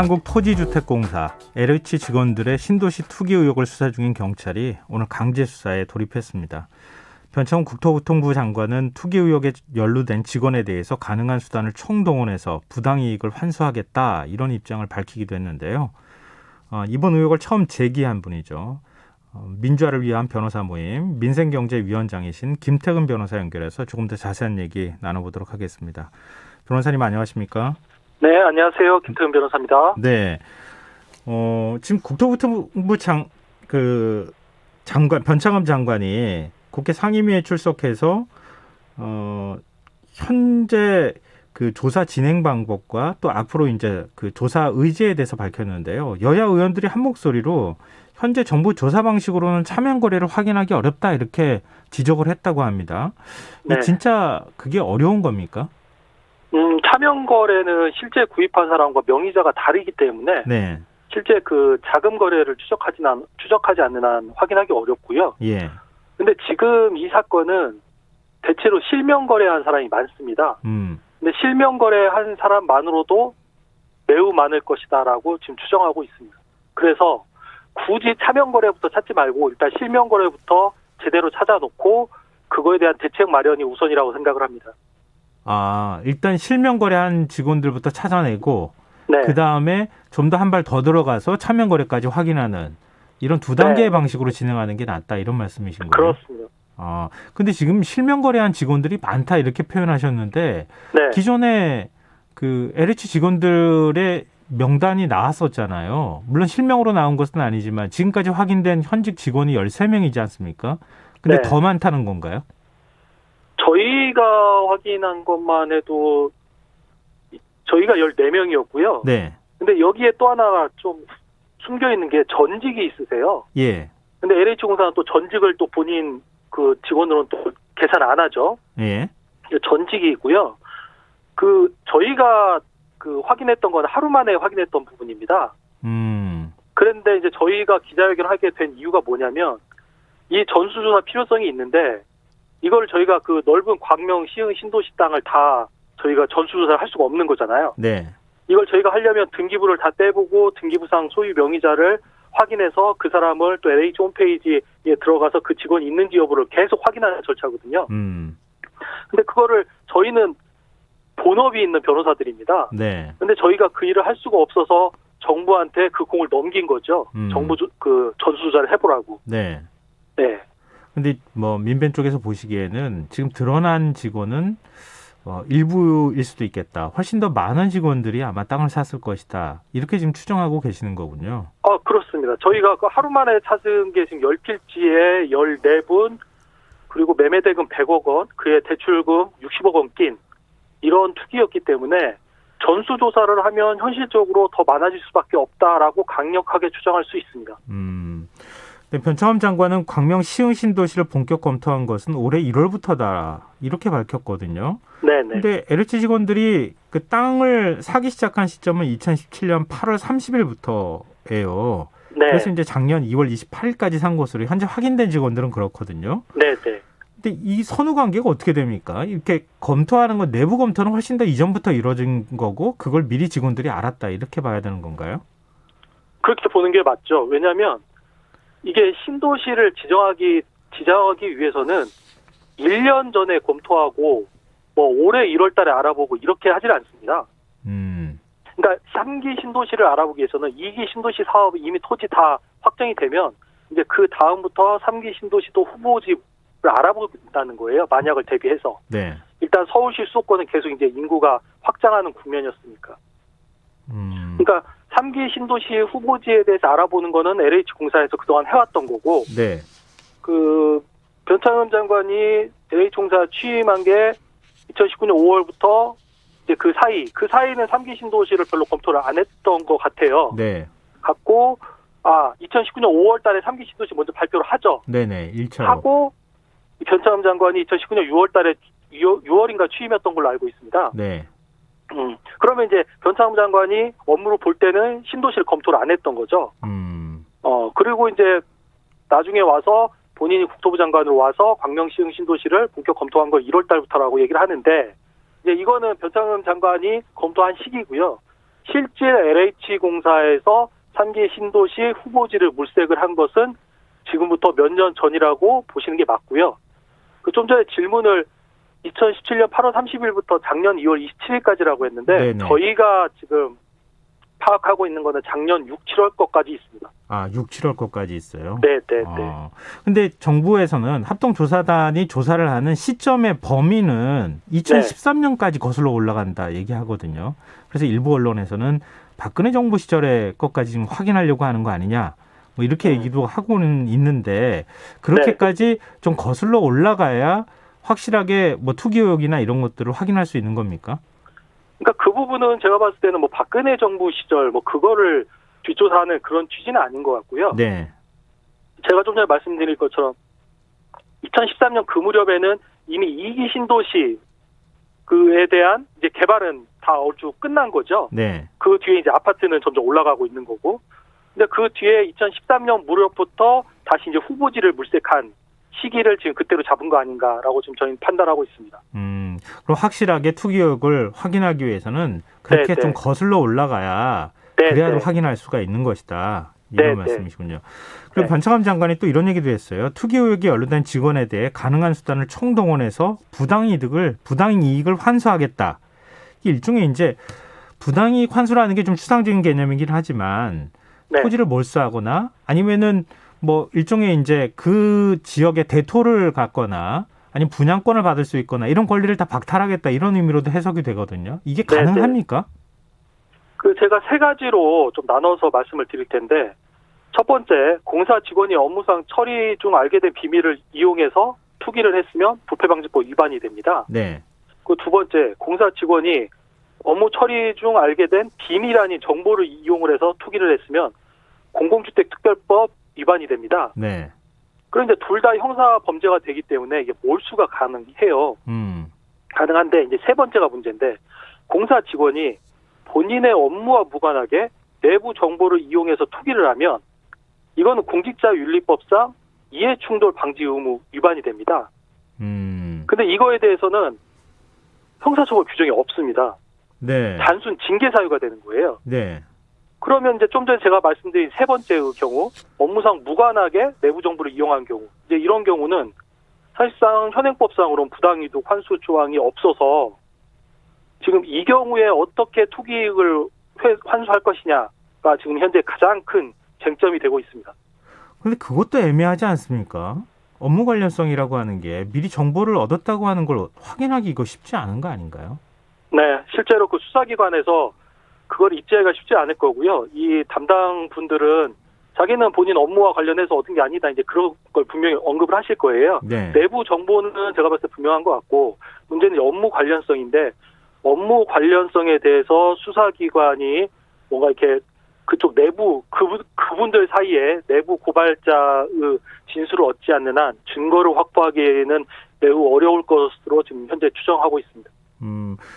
한국토지주택공사 LH 직원들의 신도시 투기 의혹을 수사 중인 경찰이 오늘 강제 수사에 돌입했습니다. 변창훈 국토교통부 장관은 투기 의혹에 연루된 직원에 대해서 가능한 수단을 총동원해서 부당이익을 환수하겠다 이런 입장을 밝히기도 했는데요. 이번 의혹을 처음 제기한 분이죠. 민주화를 위한 변호사 모임 민생경제위원장이신 김태근 변호사 연결해서 조금 더 자세한 얘기 나눠보도록 하겠습니다. 변호사님 안녕하십니까? 네, 안녕하세요. 김태근 변호사입니다. 네. 지금 국토교통부 장관 변창흠 장관이 국회 상임위에 출석해서 현재 그 조사 진행 방법과 또 앞으로 이제 그 조사 의지에 대해서 밝혔는데요. 여야 의원들이 한 목소리로 현재 정부 조사 방식으로는 차명 거래를 확인하기 어렵다 이렇게 지적을 했다고 합니다. 네. 진짜 그게 어려운 겁니까? 차명 거래는 실제 구입한 사람과 명의자가 다르기 때문에 네. 실제 그 자금 거래를 추적하지 않는 한 확인하기 어렵고요. 예. 근데 지금 이 사건은 대체로 실명 거래한 사람이 많습니다. 근데 실명 거래한 사람만으로도 매우 많을 것이다라고 지금 추정하고 있습니다. 그래서 굳이 차명 거래부터 찾지 말고 일단 실명 거래부터 제대로 찾아놓고 그거에 대한 대책 마련이 우선이라고 생각을 합니다. 일단 실명 거래한 직원들부터 찾아내고 네. 그다음에 좀 더 한 발 더 들어가서 차명 거래까지 확인하는 이런 두 단계의 방식으로 진행하는 게 낫다 이런 말씀이신 거예요? 그렇습니다. 근데 지금 실명 거래한 직원들이 많다 이렇게 표현하셨는데 네. 기존에 그 LH 직원들의 명단이 나왔었잖아요. 물론 실명으로 나온 것은 아니지만 지금까지 확인된 현직 직원이 13명이지 않습니까? 근데 네. 더 많다는 건가요? 저희가 확인한 것만 해도 저희가 14명이었고요. 네. 근데 여기에 또 하나가 좀 숨겨 있는 게 전직이 있으세요. 예. 근데 LH공사는 또 전직을 또 본인 그 직원으로는 또 계산 안 하죠. 예. 전직이 있고요. 저희가 확인했던 건 하루 만에 확인했던 부분입니다. 그런데 이제 저희가 기자회견을 하게 된 이유가 뭐냐면 이 전수조사 필요성이 있는데 이걸 저희가 그 넓은 광명 시흥 신도시 땅을 다 저희가 전수조사를 할 수가 없는 거잖아요. 네. 이걸 저희가 하려면 등기부를 다 떼보고 등기부상 소유 명의자를 확인해서 그 사람을 또 LH 홈페이지에 들어가서 그 직원이 있는지 여부를 계속 확인하는 절차거든요. 근데 그거를 저희는 본업이 있는 변호사들입니다. 네. 근데 저희가 그 일을 할 수가 없어서 정부한테 그 공을 넘긴 거죠. 정부 전수조사를 해보라고. 네. 네. 근데 뭐 민변 쪽에서 보시기에는 지금 드러난 직원은 일부일 수도 있겠다. 훨씬 더 많은 직원들이 아마 땅을 샀을 것이다. 이렇게 지금 추정하고 계시는 거군요. 그렇습니다. 저희가 그 하루 만에 찾은 게 지금 10필지에 14분, 그리고 매매대금 100억 원, 그의 대출금 60억 원 낀 이런 투기였기 때문에 전수조사를 하면 현실적으로 더 많아질 수밖에 없다라고 강력하게 추정할 수 있습니다. 변창흠 장관은 광명 시흥 신도시를 본격 검토한 것은 올해 1월부터다 이렇게 밝혔거든요. 네네. 근데 LH 직원들이 그 땅을 사기 시작한 시점은 2017년 8월 30일부터예요. 네. 그래서 이제 작년 2월 28일까지 산 것으로 현재 확인된 직원들은 그렇거든요. 네네. 근데 이 선후 관계가 어떻게 됩니까? 이렇게 검토하는 건 내부 검토는 훨씬 더 이전부터 이루어진 거고 그걸 미리 직원들이 알았다 이렇게 봐야 되는 건가요? 그렇게 보는 게 맞죠. 왜냐하면 이게 신도시를 지정하기 위해서는 1년 전에 검토하고 뭐 올해 1월 달에 알아보고 이렇게 하질 않습니다. 그러니까 3기 신도시를 알아보기 위해서는 2기 신도시 사업이 이미 토지 다 확정이 되면 이제 그 다음부터 3기 신도시도 후보지를 알아보겠다는 거예요. 만약을 대비해서. 네. 일단 서울시 수도권은 계속 이제 인구가 확장하는 국면이었으니까. 그러니까 3기 신도시 후보지에 대해서 알아보는 거는 LH공사에서 그동안 해왔던 거고, 네. 변창흠 장관이 LH공사 취임한 게 2019년 5월부터 이제 그 사이는 3기 신도시를 별로 검토를 안 했던 것 같아요. 네. 2019년 5월 달에 3기 신도시 먼저 발표를 하죠. 네네, 1차로. 하고, 변창흠 장관이 2019년 6월 달에 6월인가 취임했던 걸로 알고 있습니다. 네. 그러면 이제 변창흠 장관이 업무로 볼 때는 신도시를 검토를 안 했던 거죠. 그리고 이제 나중에 와서 본인이 국토부 장관으로 와서 광명시흥 신도시를 본격 검토한 걸 1월 달부터라고 얘기를 하는데, 이제 이거는 변창흠 장관이 검토한 시기고요. 실제 LH공사에서 3기 신도시 후보지를 물색을 한 것은 지금부터 몇 년 전이라고 보시는 게 맞고요. 그 좀 전에 질문을 2017년 8월 30일부터 작년 2월 27일까지라고 했는데 네네. 저희가 지금 파악하고 있는 거는 작년 6, 7월 것까지 있습니다. 아, 6, 7월 것까지 있어요? 네. 근데 정부에서는 합동조사단이 조사를 하는 시점의 범위는 2013년까지 거슬러 올라간다 얘기하거든요. 그래서 일부 언론에서는 박근혜 정부 시절의 것까지 지금 확인하려고 하는 거 아니냐, 뭐 이렇게 얘기도 하고는 있는데 그렇게까지 좀 거슬러 올라가야 확실하게 뭐 투기 의혹이나 이런 것들을 확인할 수 있는 겁니까? 그러니까 그 부분은 제가 봤을 때는 뭐 박근혜 정부 시절 뭐 그거를 뒷조사하는 그런 취지는 아닌 것 같고요. 네. 제가 좀 전에 말씀드린 것처럼 2013년 그 무렵에는 이미 2기 신도시 그에 대한 이제 개발은 다 얼추 끝난 거죠. 네. 그 뒤에 이제 아파트는 점점 올라가고 있는 거고. 근데 그 뒤에 2013년 무렵부터 다시 이제 후보지를 물색한 시기를 지금 그때로 잡은 거 아닌가라고 지금 저희는 판단하고 있습니다. 그럼 확실하게 투기 의혹을 확인하기 위해서는 그렇게 좀 거슬러 올라가야 그래야 확인할 수가 있는 것이다. 이런 말씀이시군요. 그리고 변창흠 장관이 또 이런 얘기도 했어요. 투기 의혹이 연루된 직원에 대해 가능한 수단을 총동원해서 부당이익을 환수하겠다. 일종의 이제 부당이익 환수라는 게 좀 추상적인 개념이긴 하지만 토지를 몰수하거나 아니면은 뭐 일종의 이제 그 지역의 대토를 갖거나 아니면 분양권을 받을 수 있거나 이런 권리를 다 박탈하겠다 이런 의미로도 해석이 되거든요. 이게 가능합니까? 그 제가 세 가지로 좀 나눠서 말씀을 드릴 텐데 첫 번째, 공사 직원이 업무상 처리 중 알게 된 비밀을 이용해서 투기를 했으면 부패방지법 위반이 됩니다. 네. 그 두 번째, 공사 직원이 업무 처리 중 알게 된 비밀 아닌 정보를 이용을 해서 투기를 했으면 공공주택특별법 위반이 됩니다. 네. 그런데 둘 다 형사 범죄가 되기 때문에 이게 몰수가 가능해요. 가능한데 이제 세 번째가 문제인데 공사 직원이 본인의 업무와 무관하게 내부 정보를 이용해서 투기를 하면 이거는 공직자윤리법상 이해충돌 방지 의무 위반이 됩니다. 근데 이거에 대해서는 형사처벌 규정이 없습니다. 네. 단순 징계 사유가 되는 거예요. 네. 그러면 이제 좀 전에 제가 말씀드린 세 번째의 경우, 업무상 무관하게 내부 정보를 이용한 경우, 이제 이런 경우는 사실상 현행법상으로는 부당이득 환수 조항이 없어서 지금 이 경우에 어떻게 투기익을 환수할 것이냐가 지금 현재 가장 큰 쟁점이 되고 있습니다. 그런데 그것도 애매하지 않습니까? 업무 관련성이라고 하는 게 미리 정보를 얻었다고 하는 걸 확인하기 이거 쉽지 않은 거 아닌가요? 네, 실제로 그 수사기관에서 그걸 입증하기가 쉽지 않을 거고요. 이 담당 분들은 자기는 본인 업무와 관련해서 얻은 게 아니다. 이제 그런 걸 분명히 언급을 하실 거예요. 네. 내부 정보는 제가 봤을 때 분명한 것 같고 문제는 업무 관련성인데 업무 관련성에 대해서 수사기관이 뭔가 이렇게 그쪽 내부 그분들 사이에 내부 고발자의 진술을 얻지 않는 한 증거를 확보하기에는 매우 어려울 것으로 지금 현재 추정하고 있습니다.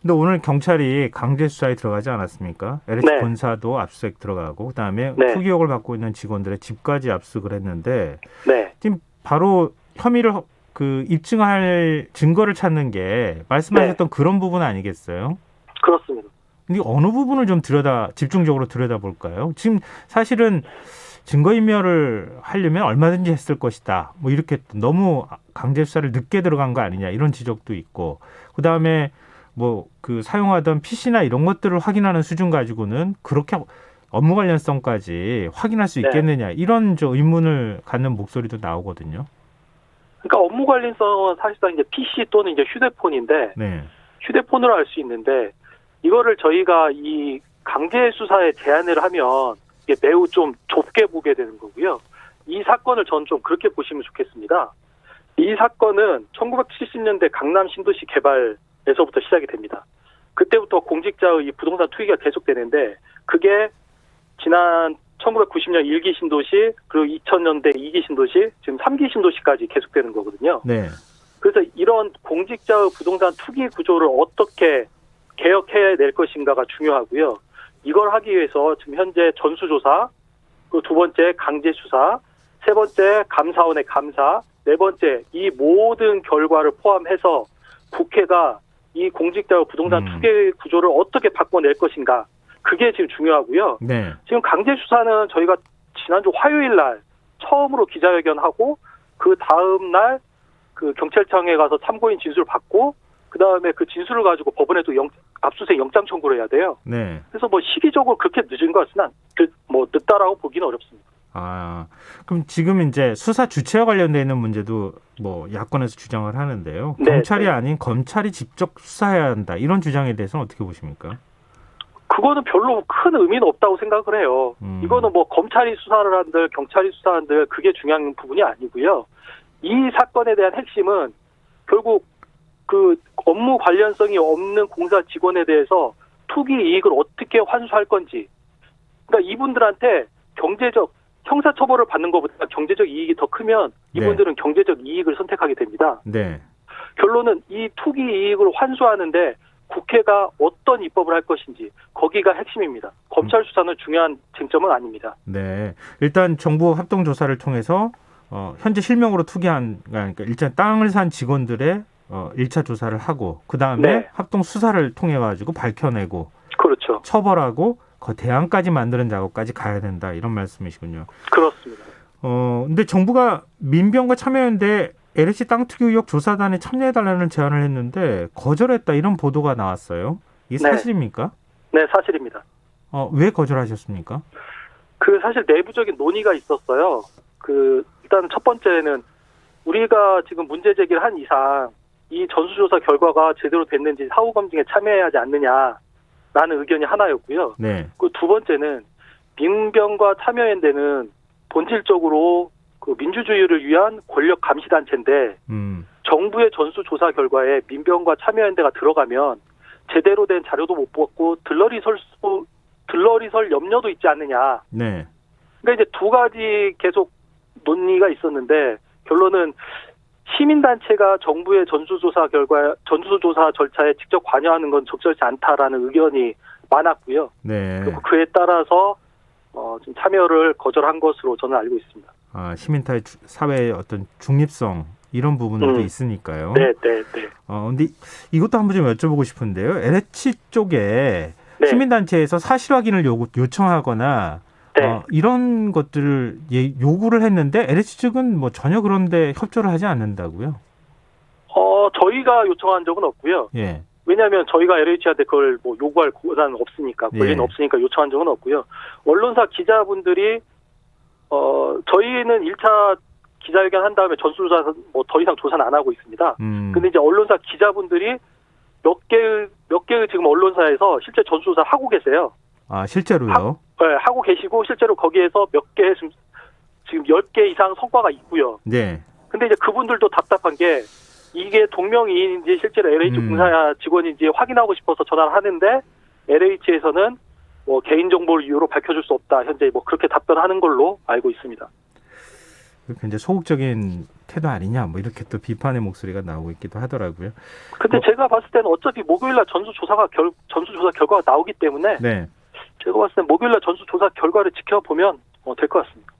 근데 오늘 경찰이 강제 수사에 들어가지 않았습니까? LH 네. 본사도 압수수색 들어가고 그다음에 네. 투기 의혹을 받고 있는 직원들의 집까지 압수를 했는데 네. 지금 바로 혐의를 입증할 증거를 찾는 게 말씀하셨던 그런 부분 아니겠어요? 그렇습니다. 근데 어느 부분을 좀 집중적으로 들여다볼까요? 지금 사실은 증거인멸을 하려면 얼마든지 했을 것이다. 뭐 이렇게 너무 강제 수사를 늦게 들어간 거 아니냐 이런 지적도 있고 그다음에 뭐 그 사용하던 PC나 이런 것들을 확인하는 수준 가지고는 그렇게 업무 관련성까지 확인할 수 있겠느냐 이런 의문을 갖는 목소리도 나오거든요. 그러니까 업무 관련성은 사실상 이제 PC 또는 이제 휴대폰인데 네. 휴대폰으로 알 수 있는데 이거를 저희가 이 강제 수사에 제한을 하면 이게 매우 좀 좁게 보게 되는 거고요. 이 사건을 저는 좀 그렇게 보시면 좋겠습니다. 이 사건은 1970년대 강남 신도시 개발에서부터 시작이 됩니다. 그때부터 공직자의 이 부동산 투기가 계속되는데 그게 지난 1990년 1기 신도시 그리고 2000년대 2기 신도시 지금 3기 신도시까지 계속되는 거거든요. 네. 그래서 이런 공직자의 부동산 투기 구조를 어떻게 개혁해낼 것인가가 중요하고요. 이걸 하기 위해서 지금 현재 전수조사, 그리고 두 번째 강제수사, 세 번째 감사원의 감사, 네 번째 이 모든 결과를 포함해서 국회가 이 공직자의 부동산 투기 구조를 어떻게 바꿔낼 것인가 그게 지금 중요하고요. 네. 지금 강제 수사는 저희가 지난주 화요일 날 처음으로 기자회견하고 그 다음 날 그 경찰청에 가서 참고인 진술을 받고 그 다음에 그 진술을 가지고 법원에 또 압수수색 영장 청구를 해야 돼요. 네. 그래서 뭐 시기적으로 그렇게 늦은 것은 늦다라고 보기는 어렵습니다. 아, 그럼 지금 이제 수사 주체와 관련돼 있는 문제도 뭐 야권에서 주장을 하는데요. 네, 경찰이 네. 아닌 검찰이 직접 수사해야 한다. 이런 주장에 대해서는 어떻게 보십니까? 그거는 별로 큰 의미는 없다고 생각을 해요. 이거는 뭐 검찰이 수사를 한들 경찰이 수사한들 그게 중요한 부분이 아니고요. 이 사건에 대한 핵심은 결국 그 업무 관련성이 없는 공사 직원에 대해서 투기 이익을 어떻게 환수할 건지. 그러니까 이분들한테 경제적 형사처벌을 받는 것보다 경제적 이익이 더 크면 이분들은 네. 경제적 이익을 선택하게 됩니다. 네. 결론은 이 투기 이익을 환수하는데 국회가 어떤 입법을 할 것인지 거기가 핵심입니다. 검찰 수사는 중요한 쟁점은 아닙니다. 네. 일단 정부 합동 조사를 통해서 현재 실명으로 투기한 그러니까 일단 땅을 산 직원들의 1차 조사를 하고 그다음에 네. 합동 수사를 통해 가지고 밝혀내고 그렇죠. 처벌하고 그 대안까지 만드는 작업까지 가야 된다. 이런 말씀이시군요. 그렇습니다. 근데 정부가 민변과 참여연대 LH 땅 투기 의혹 조사단에 참여해달라는 제안을 했는데 거절했다 이런 보도가 나왔어요. 이게 네. 사실입니까? 네, 사실입니다. 왜 거절하셨습니까? 그 사실 내부적인 논의가 있었어요. 일단 첫 번째는 우리가 지금 문제 제기를 한 이상 이 전수조사 결과가 제대로 됐는지 사후 검증에 참여해야 하지 않느냐라는 의견이 하나였고요. 네. 그 두 번째는 민변과 참여연대는 본질적으로 그 민주주의를 위한 권력 감시 단체인데 정부의 전수조사 결과에 민변과 참여연대가 들어가면 제대로 된 자료도 못 받고 들러리 설 염려도 있지 않느냐. 네. 그러니까 이제 두 가지 계속 논의가 있었는데 결론은 시민단체가 정부의 전수조사 절차에 직접 관여하는 건 적절치 않다라는 의견이 많았고요. 네. 그리고 그에 따라서 좀 참여를 거절한 것으로 저는 알고 있습니다. 시민사회 사회의 어떤 중립성 이런 부분도 있으니까요. 네. 근데 이것도 한번 좀 여쭤보고 싶은데요. LH 쪽에 네. 시민단체에서 사실 확인을 요청하거나 네. 이런 것들을 요구를 했는데 LH 측은 뭐 전혀 그런데 협조를 하지 않는다고요? 저희가 요청한 적은 없고요. 예. 왜냐하면 저희가 LH한테 그걸 뭐 요구할 권한은 없으니까, 권리는 없으니까 요청한 적은 없고요. 언론사 기자분들이 저희는 1차 기자회견 한 다음에 전수조사 뭐 더 이상 조사는 안 하고 있습니다. 근데 이제 언론사 기자분들이 몇 개의 지금 언론사에서 실제 전수조사 하고 계세요. 실제로요? 네, 하고 계시고 실제로 거기에서 몇 개 지금 10개 이상 성과가 있고요. 네. 근데 이제 그분들도 답답한 게 이게 동명이인인지 실제로 LH 공사 직원인지 확인하고 싶어서 전화를 하는데 LH에서는 뭐 개인정보를 이유로 밝혀줄 수 없다. 현재 뭐 그렇게 답변하는 걸로 알고 있습니다. 굉장히 소극적인 태도 아니냐 뭐 이렇게 또 비판의 목소리가 나오고 있기도 하더라고요. 근데 제가 봤을 때는 어차피 목요일날 전수조사 결과가 나오기 때문에 네. 제가 봤을 때 목요일날 전수조사 결과를 지켜보면 될 것 같습니다.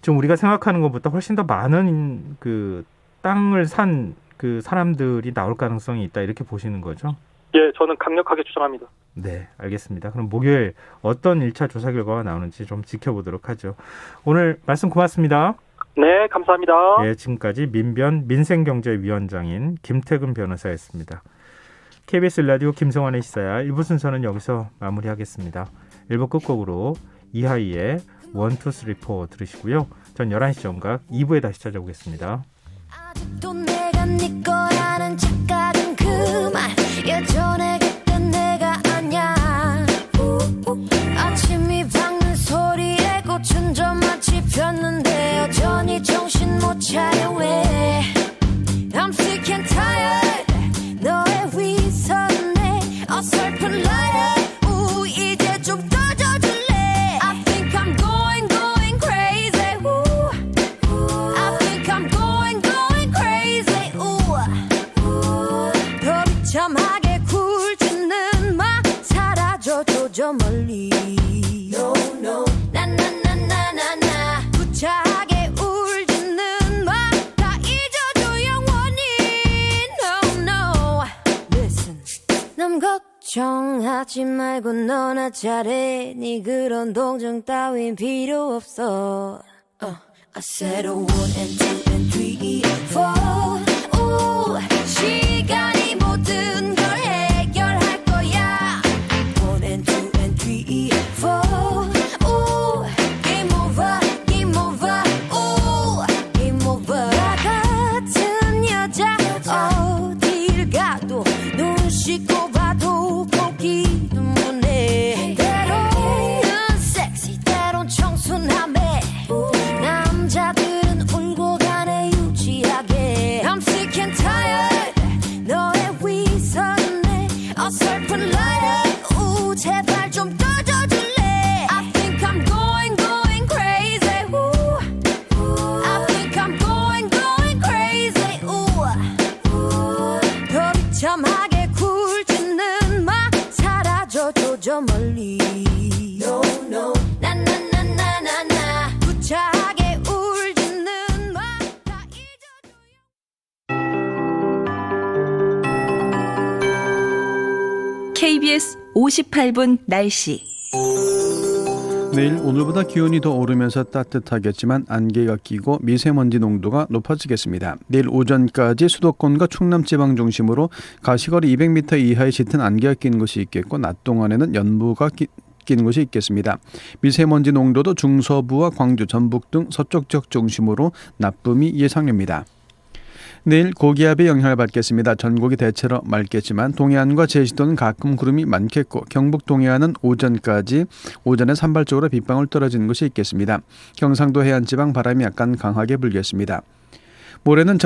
좀 우리가 생각하는 것보다 훨씬 더 많은 그 땅을 산 그 사람들이 나올 가능성이 있다 이렇게 보시는 거죠? 예, 저는 강력하게 주장합니다. 네, 알겠습니다. 그럼 목요일 어떤 1차 조사 결과가 나오는지 좀 지켜보도록 하죠. 오늘 말씀 고맙습니다. 네, 감사합니다. 네, 지금까지 민변 민생경제위원장인 김태근 변호사였습니다. KBS 라디오 김성환의 시사야 1부 순서는 여기서 마무리하겠습니다. 1부 끝곡으로 이하이의 1, 2, 3, 4 들으시고요. 전 11시 정각 2부에 다시 찾아오겠습니다. 아직도 내가 네 거라는 착각은 그만 예전에 그땐 내가 아냐 아침이 밝는 소리에 고춘 점 마치 폈는데 여전히 정신 못 차려 왜 I'm sick and tired 너의 위선에 어설픈 liar 이제 좀 꺼져줄래 I think I'm going crazy I think I'm going crazy 더 비참하게 굴지는 마 사라져줘 저 멀리 No no 나나나나나나 구차하게 울지는 마 다 잊어줘 영원히 No no Listen 남 걱정하지 말고 너나 잘해 네 그런 동정 따윈 필요 없어 I said a 1 and 2 and 3, 4 오, 시간이 모든 걸 해결할 거야 1 and 2 and 3, 4 오, game over, game over 오, game over 나 같은 여자 어딜 가도 눈 씻고 봐도 보기도 못해 때로는 섹시 때론 청순함에 남자들은 울고 가네 유치하게 I'm sick and tired 너의 위선에 어설픈 liar 우 제발 좀 꺼져줄래 I think I'm going crazy 우 I think I'm going crazy 우 더 비참하게 굴짓는 마 사라져줘 저 멀리 No no 나나나나나나 구차하게 울짓는 마 다 잊어줘 KBS 58분 날씨. 내일 오늘보다 기온이 더 오르면서 따뜻하겠지만 안개가 끼고 미세먼지 농도가 높아지겠습니다. 내일 오전까지 수도권과 충남 지방 중심으로 가시거리 200m 이하의 짙은 안개가 낀 곳이 있겠고 낮 동안에는 연부가 낀 곳이 있겠습니다. 미세먼지 농도도 중서부와 광주, 전북 등 서쪽 지역 중심으로 나쁨이 예상됩니다. 내일 고기압의 영향을 받겠습니다. 전국이 대체로 맑겠지만 동해안과 제주도는 가끔 구름이 많겠고 경북 동해안은 오전에 산발적으로 빗방울 떨어지는 곳이 있겠습니다. 경상도 해안지방 바람이 약간 강하게 불겠습니다. 모레는